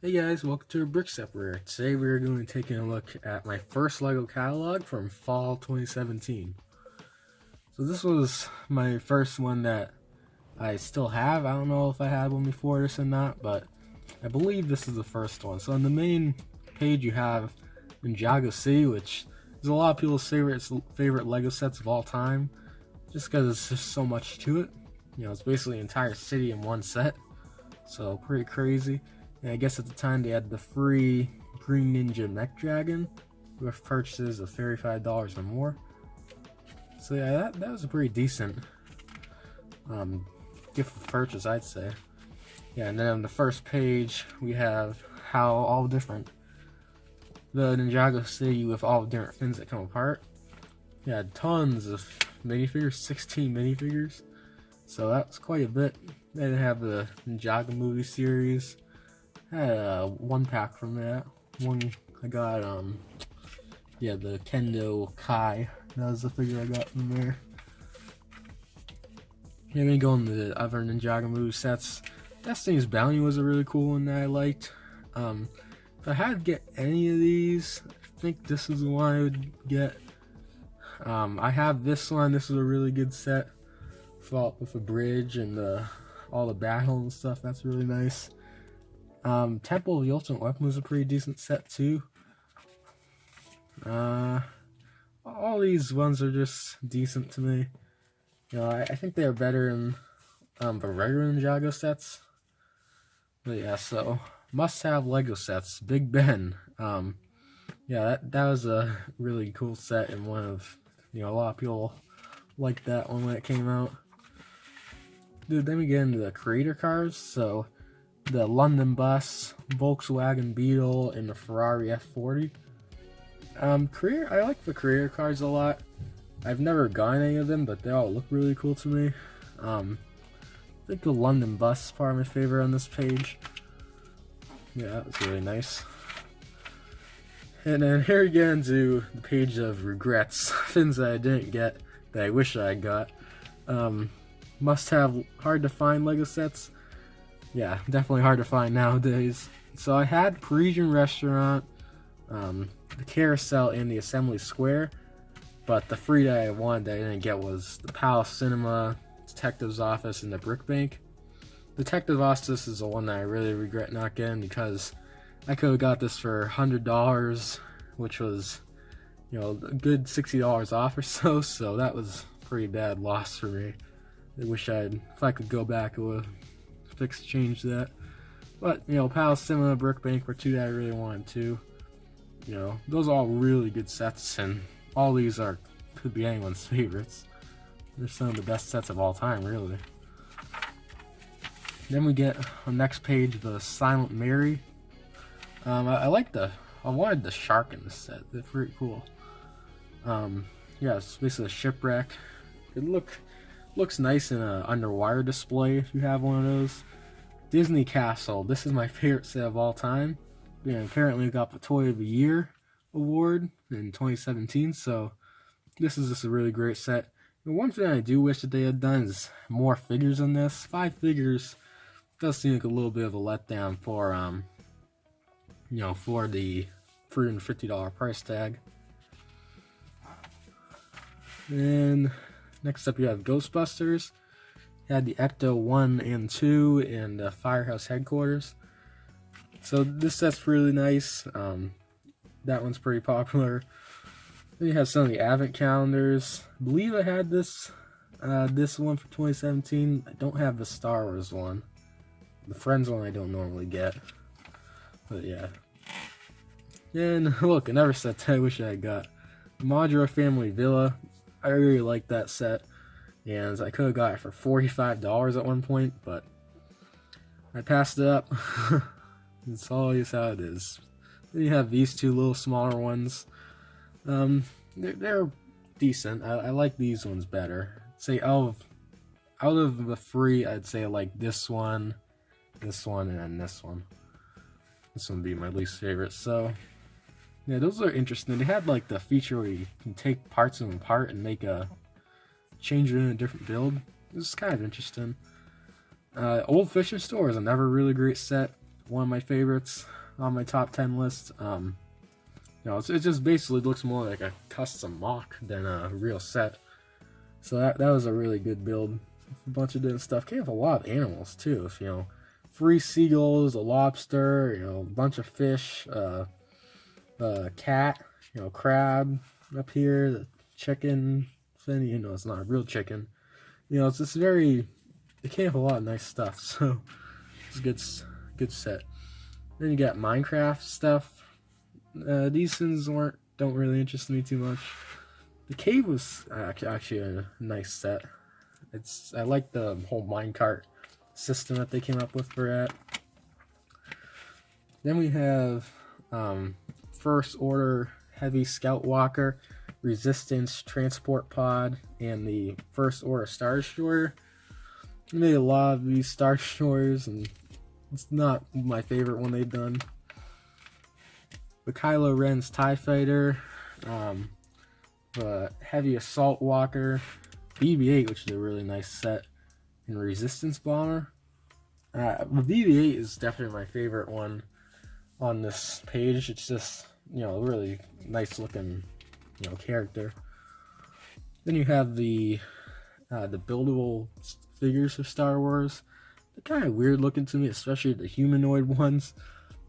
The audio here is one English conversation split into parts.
Hey guys, welcome to Brick Separator. Today we are going to be taking a look at my first LEGO catalog from fall 2017. So this was my first one that I still have. I don't know if I had one before this or not, but I believe this is the first one. So on the main page you have Ninjago City, which is a lot of people's favorite LEGO sets of all time, just because it's just so much to it. You know, it's basically an entire city in one set, so pretty crazy. And I guess at the time they had the free Green Ninja Mech Dragon with purchases of $35 or more. So yeah, that was a pretty decent gift of purchase, I'd say. Yeah, and then on the first page we have how all different the Ninjago City with all the different things that come apart. Yeah, tons of minifigures, 16 minifigures. So that's quite a bit. Then they have the Ninjago movie series. I had one pack from that. One I got, yeah, the Kendo Kai. That was the figure I got from there. Yeah, then going to the other Ninjago movie sets. Destiny's Bounty was a really cool one that I liked. If I had to get any of these, I think this is the one I would get. I have this one. This is a really good set. Fought with a bridge and all the battle and stuff. That's really nice. Temple of the Ultimate Weapon was a pretty decent set too. All these ones are just decent to me. You know, I think they're better than the regular Ninjago sets. But yeah, so must-have Lego sets. Big Ben. Yeah, that was a really cool set, and one of, you know, a lot of people liked that one when it came out. Dude, then we get into the creator cars. So the London Bus, Volkswagen Beetle, and the Ferrari F40. I like the creator cars a lot. I've never gotten any of them, but they all look really cool to me. I think the London Bus is probably my favorite on this page. Yeah, that was really nice. And then here we get into the page of regrets, things that I didn't get that I wish I got. Must have hard to find Lego sets. Yeah, definitely hard to find nowadays. So I had Parisian Restaurant, the Carousel, and the Assembly Square, but the three that I wanted that I didn't get was the Palace Cinema, Detective's Office, and the Brick Bank. Detective Office is the one that I really regret not getting, because I could have got this for $100, which was, you know, a good $60 off or so. So that was a pretty bad loss for me. I wish if I could go back, I would have change that. But, you know, Palace Cinema and Brick Bank were two that I really wanted to. You know, those are all really good sets, and all these could be anyone's favorites. They're some of the best sets of all time, really. Then we get on the next page the Silent Mary. I wanted the shark in this set. They're pretty cool. Yeah, it's basically a shipwreck. It looks nice in an underwater display if you have one of those. Disney Castle. This is my favorite set of all time. Yeah, apparently got the Toy of the Year award in 2017. So this is just a really great set. And one thing I do wish that they had done is more figures in this. 5 figures does seem like a little bit of a letdown for you know, for the $350 price tag. And next up you have Ghostbusters. You had the Ecto 1 and 2 and the Firehouse Headquarters. So this set's really nice. That one's pretty popular. Then you have some of the Advent calendars. I believe I had this one for 2017. I don't have the Star Wars one. The Friends one I don't normally get. But yeah. And look, another set that I wish I got. Modular Family Villa. I really like that set. And I could have got it for $45 at one point, but I passed it up. It's always how it is. Then you have these two little smaller ones. They're decent. I like these ones better. Say out of the three, I'd say I like this one, and then this one. This one would be my least favorite. So yeah, those are interesting. They had like the feature where you can take parts of them apart and change it in a different build. This is kind of interesting. Old Fishing Store is another really great set. one of my favorites on my top 10 list. You know, it just basically looks more like a custom mock than a real set. So that was a really good build. A bunch of different stuff. Came with a lot of animals too. So, you know, 3 seagulls, a lobster, you know, a bunch of fish, a cat, you know, crab up here, the chicken thing. You know, it's not a real chicken. You know, it's just very. It came with a lot of nice stuff. So it's a good set. Then you got Minecraft stuff. These things don't really interest me too much. The cave was actually a nice set. I like the whole minecart system that they came up with for that. Then we have First Order Heavy Scout Walker, Resistance Transport Pod, and the First Order Star Destroyer. I made a lot of these Star Destroyers, and it's not my favorite one they've done. The Kylo Ren's TIE Fighter, the Heavy Assault Walker, BB-8, which is a really nice set, and Resistance Bomber. The BB-8 is definitely my favorite one on this page. It's just, you know, a really nice looking, you know, character. Then you have the buildable figures of Star Wars. They're kind of weird looking to me, especially the humanoid ones.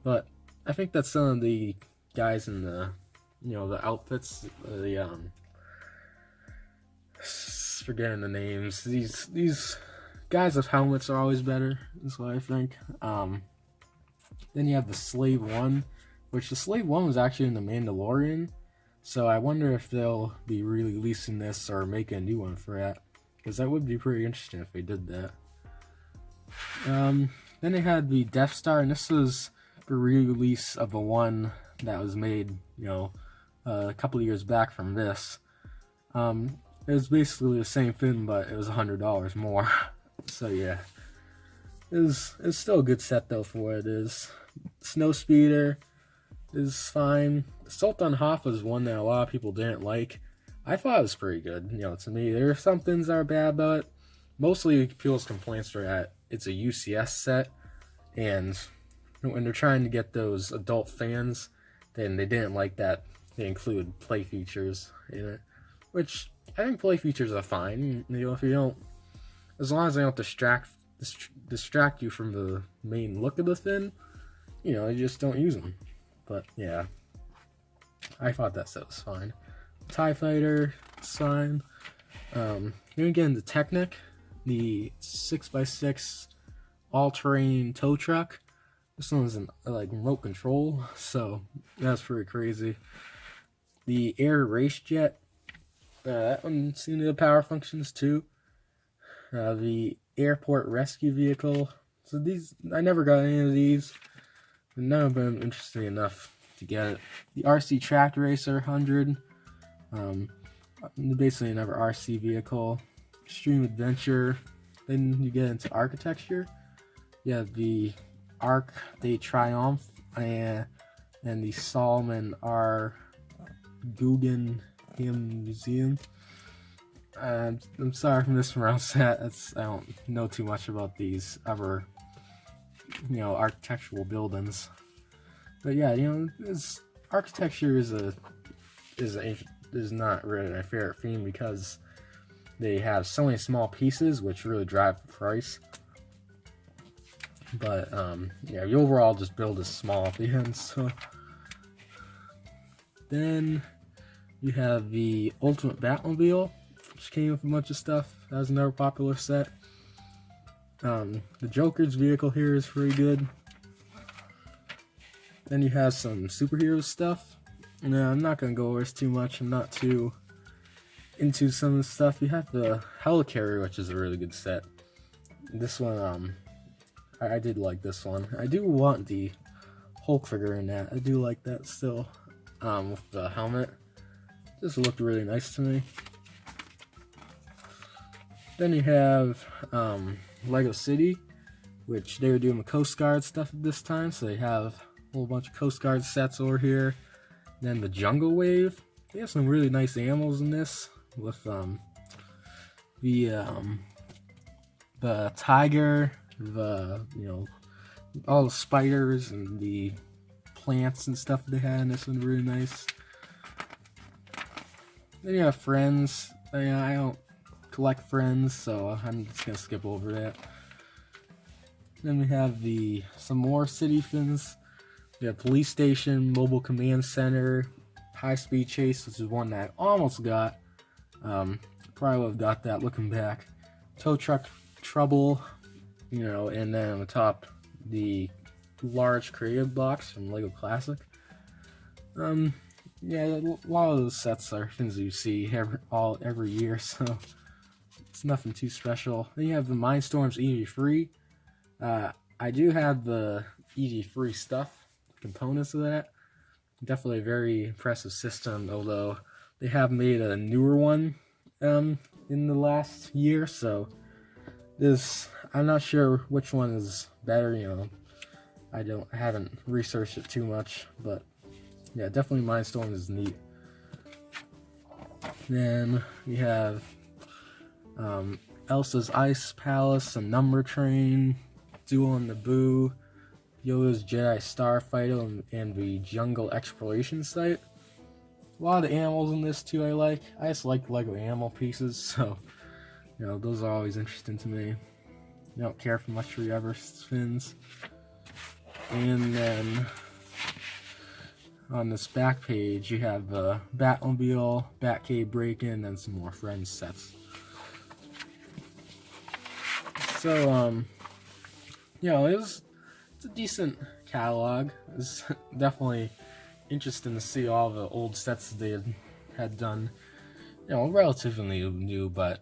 But I think that some of the guys in the, you know, the outfits, forgetting the names. These guys with helmets are always better. That's what I think. Then you have the Slave 1, which the Slave 1 was actually in the Mandalorian. So I wonder if they'll be re-releasing this or making a new one for that, because that would be pretty interesting if they did that. Then they had the Death Star, and this was a re-release of the one that was made, you know, a couple of years back from this. It was basically the same thing, but it was $100 more. So yeah, it's still a good set though for what it is. Snow Speeder is fine. Sultan Hoth was one that a lot of people didn't like. I thought it was pretty good. You know, to me, there are some things that are bad about it. Mostly people's complaints are that it's a UCS set, and when they're trying to get those adult fans, then they didn't like that they include play features in it, which I think play features are fine. You know, if you don't, as long as they don't distract you from the main look of the thing, you know, you just don't use them. But yeah, I thought that set was fine. TIE Fighter, it's fine. Then again, the Technic, the 6x6 all-terrain tow truck. This one's in like remote control, so that's pretty crazy. The Air Race Jet, that one seemed to have power functions too. The Airport Rescue Vehicle. So these, I never got any of these, but none of them interesting enough to get it. The RC Track Racer 100. Basically another RC vehicle. Extreme Adventure. Then you get into architecture. You have the Arc de Triomphe and the Solomon R. Guggenheim Museum. I'm sorry if I mispronounced that. I don't know too much about these other, you know, architectural buildings. But yeah, you know, architecture is not really my favorite theme, because they have so many small pieces which really drive the price. But yeah, the overall just build is small at the end. So then you have the Ultimate Batmobile, which came with a bunch of stuff. That was another popular set. The Joker's vehicle here is pretty good. Then you have some superhero stuff. No, I'm not going to go over this too much. I'm not too into some of the stuff. You have the Helicarrier, which is a really good set. This one, I did like this one. I do want the Hulk figure in that. I do like that still. With the helmet. This looked really nice to me. Then you have Lego City, which they were doing the Coast Guard stuff at this time, so they have a whole bunch of Coast Guard sets over here. Then the Jungle Wave. They have some really nice animals in this, with the tiger, the all the spiders and the plants and stuff they had in this one really nice. Then you have friends. I don't collect friends, so I'm just gonna skip over that. Then we have some more city fins. We have police station, mobile command center, high speed chase, which is one that I almost got. Probably would have got that looking back. Tow truck trouble, and then on the top, the large creative box from Lego Classic. Yeah, a lot of those sets are things that you see every year, so it's nothing too special. Then you have the Mindstorms EV3. I do have the EV3 stuff, components of that. Definitely a very impressive system, although they have made a newer one in the last year, so I'm not sure which one is better. I haven't researched it too much, but yeah, definitely Mindstorm is neat. Then we have Elsa's Ice Palace, a Number Train, Duel in the Boo, Yoda's Jedi Starfighter, and the Jungle Exploration Site. A lot of the animals in this too I just like Lego animal pieces, so those are always interesting to me. I don't care for much for the other fins. And then on this back page, you have the Batmobile, Batcave Break-In, and some more Friends sets. So, it's a decent catalog. It's definitely interesting to see all the old sets that they had done. Relatively new, but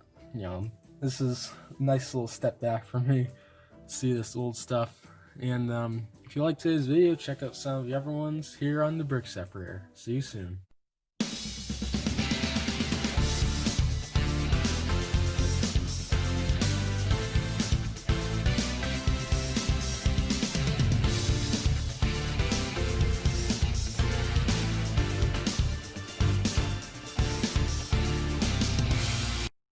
this is a nice little step back for me to see this old stuff. And if you liked today's video, check out some of the other ones here on the Brick Separator. See you soon.